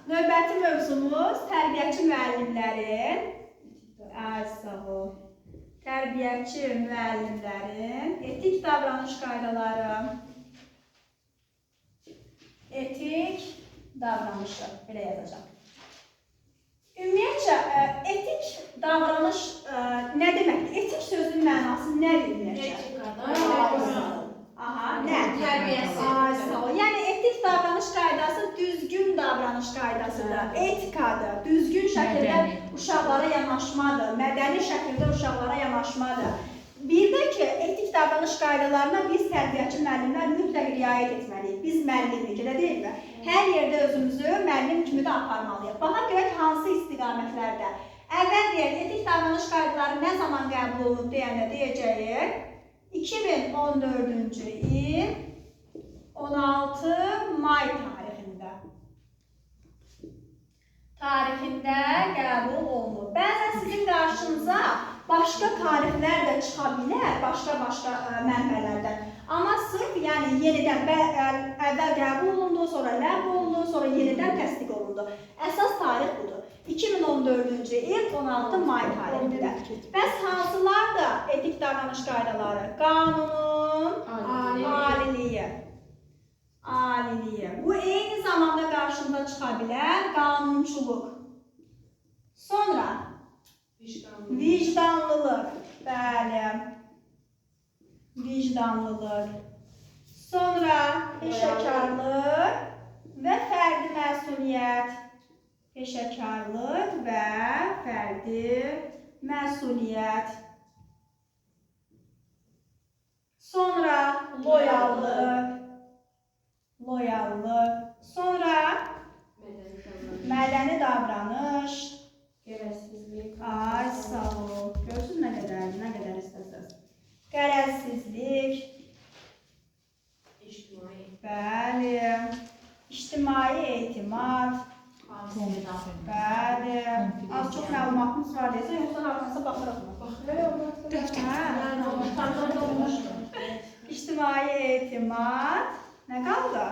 Növbəti mövzumuz tərbiyəçi müəllimlərin, tərbiyəçi müəllimlərin etik davranış qaydaları. Etik davranışı, belə yazacaq. Ümumiyyətcə, etik davranış nə deməkdir? Etik sözün mənası nədir ümumiyyətcə? Nə? Yəni, etik davranış qaydası düzgün davranış qaydasıdır, etikadır, düzgün şəkildə uşaqlara yanaşmadır, mədəni şəkildə uşaqlara yanaşmadır. Bir də ki, etik davranış qaydalarına biz tərbiyəçi müəllimlər mütləq riayət etməliyik. Biz müəllimlik, elə deyilmi? Hər yerdə özümüzü müəllim kimi də aparmalıyıq. Baxaq görək hansı istiqamətlərdə. Əvvəl deyək, etik davranış qaydaları nə zaman qəbul olunub deyəndə deyəcəyik. 2014-cü il 16 may tarixində qəbul olunub. Bəzən sizin qarşınıza başqa tarixlər də çıxa bilər, başqa mənbələrdən. Amma sırf yenidən əvvəl qəbul olundu, sonra ləğv olundu, sonra yenidən təsdiq olundu. Əsas tarix budur. 2014-cü il 16 may tarixində. Bəs hansılardır etik davranış qaydaları? Qanunun aliliyi. Bu eyni zamanda qarşımıza çıxa bilər qanunçuluq. Sonra vicdanlılıq. Bəli. Vicdanlılıq. Sonra peşəkarlıq və fərdi məsuliyyət. Peşəkarlıq və fərdi məsuliyyət. Sonra loyallıq. Sonra mədəni davranış. Ay, sağ ol. Görsün nə qədər istəsəz. Qərəzsizlik. Bəli. İctimai etimad. Bəli. Az çox məlumatımız var deyəsə, yoxsa harcansa baxırıq mı? İctimai etimad. Nə qaldı?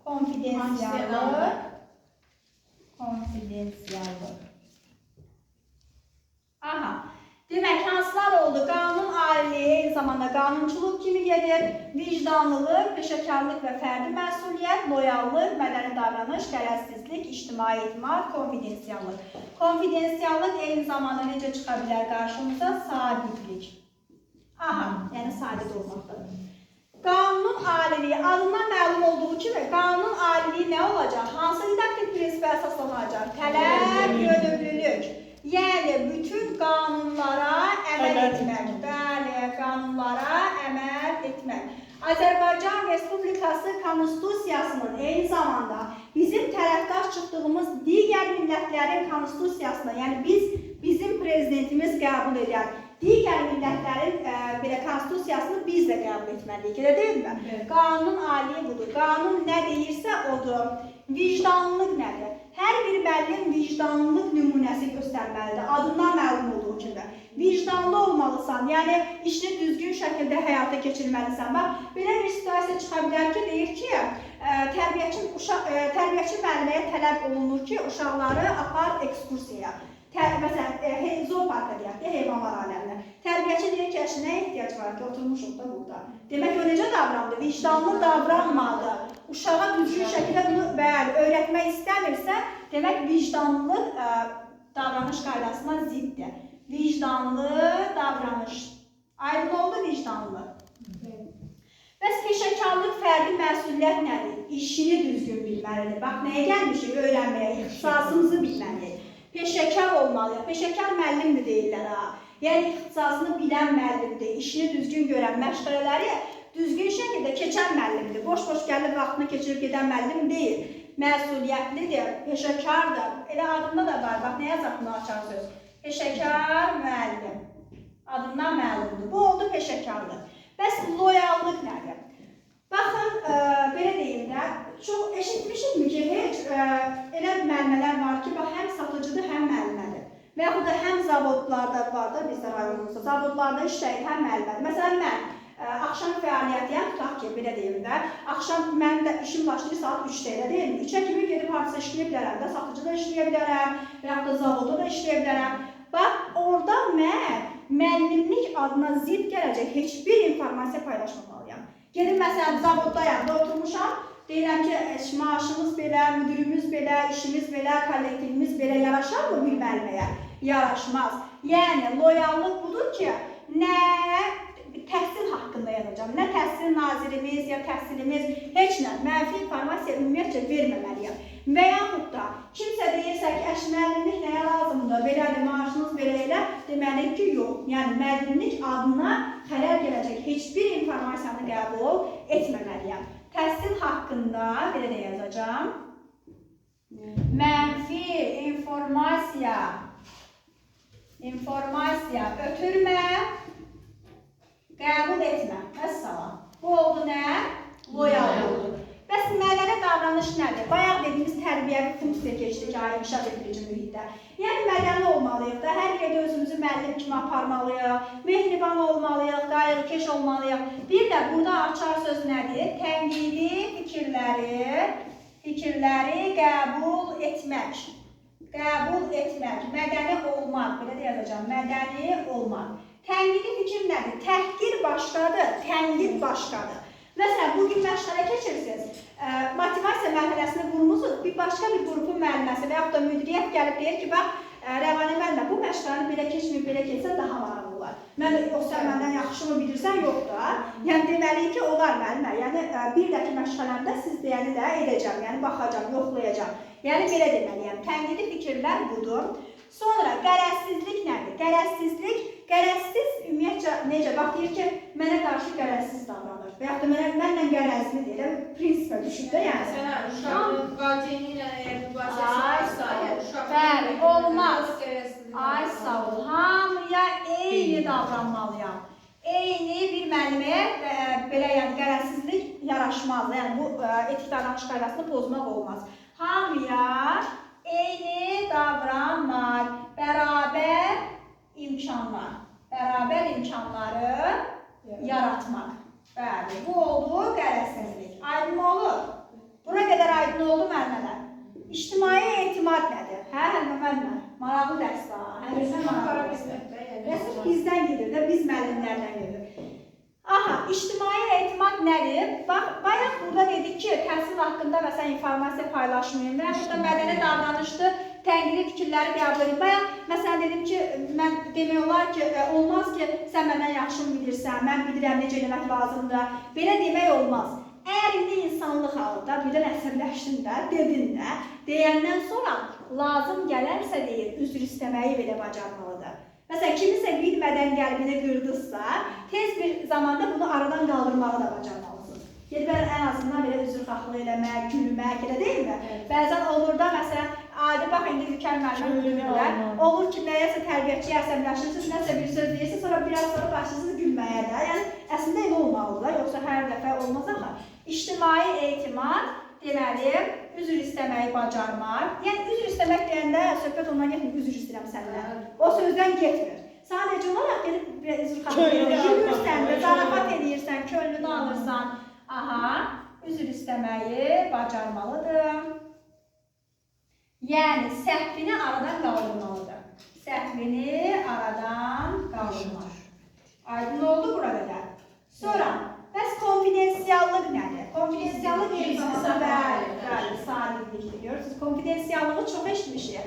Konfidensiallık. Demək, hansılar oldu? Qanun aliliyi, eyni zamanda qanunçuluq kimi gedir. Vicdanlılıq, peşəkarlıq və fərdi məsuliyyət, loyallıq, mədəni davranış, qərəzsizlik, ictimai etimad, konfidensiallık. Konfidensiallık eyni zamanda necə çıxa bilər qarşımıza? Sabitlik. Yəni sabit olmaqdır. Qanunun aliliyi, adından məlum olduğu kimi, qanunun aliliyi nə olacaq? Hansı didaktik prinsipə əsaslanacaq? Tələb, yönümlülük. Yəni, bütün qanunlara əməl etmək. Bəli, qanunlara əməl etmək. Azərbaycan Respublikası Konstitusiyasının eyni zamanda bizim tərəfdaş çıxdığımız digər millətlərin konstitusiyasına, yəni bizim prezidentimiz qəbul edən digər millətlərin konstitusiyasını biz də qəbul etməliyik, elə deyilmi? Qanunun aliliyi budur. Qanun nə deyirsə odur. Vicdanlılıq nədir? Hər bir müəllim vicdanlılıq nümunəsi göstərməlidir, adından məlum olduğu kimi. Vicdanlı olmalısan, yəni işini düzgün şəkildə həyata keçirməlisən. Bax, belə bir situasiya çıxa bilər ki, deyir ki, tərbiyəçi müəlliməyə tələb olunur ki, uşaqları apar ekskursiyaya. Məsələn, zooparka deyək ki, heyvanlar aləminə. Tərbiyəçi deyir ki, nə ehtiyac var ki, oturmuşuq da burada. Demək, o necə davrandı? Vicdanlı davranmadı. Uşağa düzgün şəkildə bunu öyrətmək istəmirsə, demək, vicdanlılıq davranış qaydasına ziddir. Vicdanlı davranış. Aydın oldu vicdanlı. Bəs peşəkarlıq, fərdi məsuliyyət nədir? İşini düzgün bilməlidir. Bax, nəyə gəlmişik? Öyrənməyə, ixtisasımızı bilməliyik. Peşəkar olmalıyıq. Peşəkar müəllimdir deyirlər ha. Yəni, ixtisasını bilən müəllimdir, işini düzgün görən, məşğələləri düzgün şəkildə keçən müəllimdir. Boş-boş gəlib vaxtını keçirib gedən müəllim deyil. Məsuliyyətlidir, peşəkardır. Elə adında da var, bax, nə yazaq bunu açar söz? Peşəkar müəllim. Adından məlumdur. Bu oldu peşəkarlıq. Bəs loyallıq nədir? Baxın, belə deyim də, çox eşitmişikmi ki, heç elə müəllimələr var ki, həm satıcıdır, həm müəllimədir. Və yaxud da həm zavodlarda var da bizdə rayonumuzda, zavodlarda işləyir, həm müəllimədir. Məsələn, mən Axşam fəaliyyətiyəm, tutaq ki, belə deyim də. Axşam mənim də işim başlayır saat 3-də, elə deyilmi? 3-ə kimi gedib hardasa işləyə bilərəm də, satıcıda işləyə bilərəm, və yaxud da zavoda da işləyə bilərəm. Bax, orada mən müəllimlik adına zidd gələcək heç bir informasiya paylaşmamalıyam. Gedib, məsələn, zavoddayam da oturmuşam, deyirəm ki, maaşımız belə, müdürümüz belə, işimiz belə, kollektivimiz belə yaraşar mı bir müəlliməyə? Yaraşmaz. Yəni, loyallıq budur ki, nə təhsil haqqında yazacağım, nə təhsil nazirimiz ya təhsilimiz heç nə, mənfi informasiya ümumiyyətcə verməməliyəm. Və yaxud da kimsə deyirsə ki, müəllimlik nəyə lazımdır, belədir, maaşınız belə elə, deməli ki, yox. Yəni, müəllimlik adına xələl gələcək heç bir informasiyanı qəbul etməməliyəm. Təhsil haqqında belə də yazacağım. Mənfi informasiya ötürmə, qəbul etmə. Əssalam. Bu oldu nə? Loyallıqdır. Bəs mədəni davranış nədir? Bayaq dediyimiz tərbiyəvi funksiya keçdik inkişaf edici mühitdə. Yəni, mədəni olmalıyıq da, hər yerdə özümüzü müəllim kimi aparmalıyıq, mehriban olmalıyıq, qayğıkeş olmalıyıq. Bir də burada açar söz nədir? Tənqidi fikirləri qəbul etmək. Qəbul etmək, mədəni olmaq, belə də yazacağım, mədəni olmaq. Tənqidi fikir nədir? Təhqir başqadır, tənqid başqadır. Məsələn, bugün məşqlərə keçirsiniz, motivasiya mərhələsini qurmusunuz, bir başqa bir qrupun müəlliməsi və yaxud da müdiriyyət gəlib deyir ki, bax, Rəvanə, mən də bu məşqlərini belə keçməyib, belə keçsə daha maraqlı olar. Mən o sən məndən yaxşı mı bilirsən, yox da. Yəni, deməliyik ki, olar müəllimə. Yəni, bir dəki məşqələrimdə siz deyəni də edəcəm, yəni baxacam, yoxlayacam. Yəni, belə deməliyəm. Tənqidi fikirlər budur. Sonra, qərəzsizlik nədir? Qərəzsiz ümumiyyətcə necə? Bax, deyir ki, mənə qarşı qərəzsiz davranır. Və yaxud da mənlə qərəzlidir, elə prinsipə düşür də, yəni. Məsələn, uşağın vaciyini ilə əgər mübahisəsi bəli, olmaz. Ay, sağ ol. Hamıya eyni davranmalıyam. Eyni bir müəlliməyə belə, yəni, qərəzsizlik yaraşmaz. Yəni, bu etik davranış qaydasını pozmaq olmaz. Hamıya eyni davranmaq, bərabər imkanları yaratmaq. Bəli, bu oldu qərəzsizlik. Aydın olur. Bura qədər aydın oldu müəllimələr. İctimai etimad nədir? Hə, müəllimə, maraqlı dərs var. Rəsm bizdən gedir də, biz müəllimlərdən gedir. Aha, ictimai etimad nədir? Bax, bayaq burada dedik ki, təhsil haqqında məsələn informasiya paylaşmayın və yaxud da mədəni davranışdır, tənqidi fikirləri qəbul edin. Bayaq, məsələn dedim ki, mən demək olar ki, olmaz ki, sən məndən yaxşı bilirsən, mən bilirəm necə eləmək lazımdır. Belə demək olmaz. Əgər indi insanlıq halında birdən əsəbləşdin də, dedin də, deyəndən sonra lazım gələrsə deyir, üzr istəməyi belə bacarmalıdır. Məsələn, kimisə bilmədən qəlbini qırdızsa, tez bir zamanda bunu aradan qaldırmağı da bacarmalısınız. Gedib ən azından belə üzrxahlıq eləmək, gülmək, elə deyilmi? Bəzən olur da, məsələn, adi bax, indi Ülkər müəllimə bilirlər, olur ki, nəyəsə tərbiyəçiyə əsəbləşirsiniz, nəsə bir söz deyirsiniz, sonra biraz sonra başlayırsınız gülməyə də. Yəni, əslində elə olmalıdır, yoxsa hər dəfə olmaz axı. İctimai etimad, deməli, üzr istəməyi bacarmaq. Yəni, üzr istəmək deyəndə söhbət ondan getmir, üzr istəyirəm səndən. O sözdən getmir. Sadəcə olaraq gedib üzrxahlıq gülürsən də, zarafat edirsən, könlünü alırsan. Aha, üzr istəməyi bacarmalıdır. Yəni, səhvini aradan qaldırmalıdır. Səhvini aradan qaldırmalıdır. Aydın oldu bura qədər. Sonra, bəs konfidensiallıq nədir? Konfidensiallıq eyni zamanda bəli, sadiqlikdir, görürsünüz. Konfidensiallığı çox eşitmişik.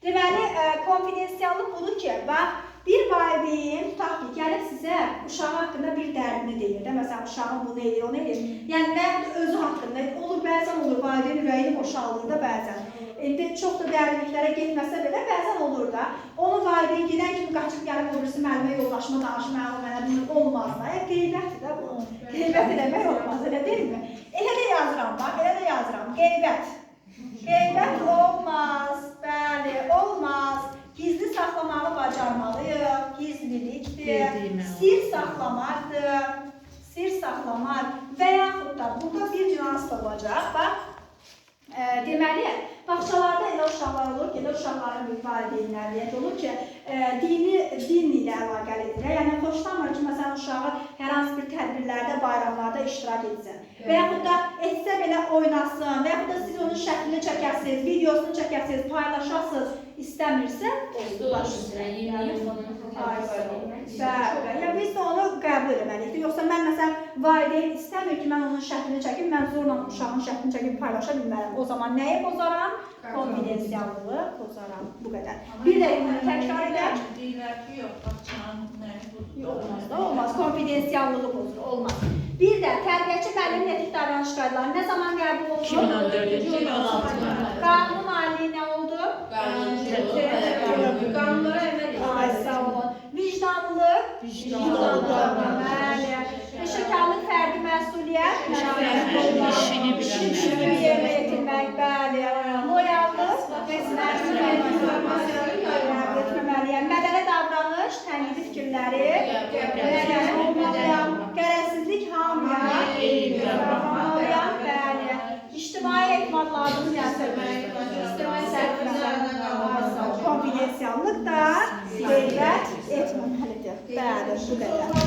Deməli, konfidensiallıq budur ki, bax, bir valideyn, tutaq ki, gəlib sizə uşağı haqqında bir dərdini deyir də, məsələn, uşağın bunu edir, onu edir. Yəni, və özü haqqında, olur, bəzən olur, valideyn ürəyini boşaldır da bəzən. İndi çox da dərinliklərə getməsə belə, bəzən olur da. Onu valideyn gedən kimi qaçıb gəlib olursa, müəllimə yoldaşıma danışmağı, mənə olmaz da. Qeybətdir də bu. Qeybət eləmək olmaz, elə deyilmi? Elə də yazıram, bax, elə də yazıram. Qeybət. Qeybət olmaz, bəli, olmaz. Gizli saxlamağı bacarmalıyıq, gizlilikdir, sir saxlamaqdır, sir saxlamaq və yaxud da burada bir nüans da olacaq. Bax, deməli, Bağçalarda elə uşaqlar olur ki, elə uşaqların bir valideynləri olur ki, din ilə əlaqəlidir. Yəni xoşlanmır ki, məsələn uşağı hər hansı bir tədbirlərdə, bayramlarda iştirak etsin. Və yaxud da etsə belə oynasın, və yaxud da siz onun şəklini çəkəsiniz, videosunu çəkəsiniz, paylaşasınız, istəmirsə, biz də onu qəbul etməliyik. Yoxsa mən məsələn valideyn istəmir ki, mən onun şəklini çəkim, mən zorla uşağın şəklini çəkib paylaşa bilmərəm. O zaman nəyi pozaram? Konfidensiallığı pozaram. Bu qədər. Bir də təkrar edək. Deyirlər ki, yox, baxçanın nəyi budur? Olmaz da, olmaz. Konfidensiallığı pozur, olmaz. Bir də tərbiyəçi müəllim etik davranış qaydaları nə zaman qəbul olunur? 2014-cü il 16-da. Qanun ali nə oldu? Qanunlara əməl edir. Ay, sağ olun. Vicdanlılıq? Bəli. Peşəkarlıq, fərdi məsuliyyət? İşini yerinə yetirmək, bəli. Loyallıq? Etməməliyəm. Mədəni davranış, tənqidi fikirləri? Mədəni olmalıyam. Qərəzsizlik hamıya? Bəli. İctimai etimadlarını gətirmək. Konfidensiallık da qeyrət etməməlidir. Bəli, bu qədər.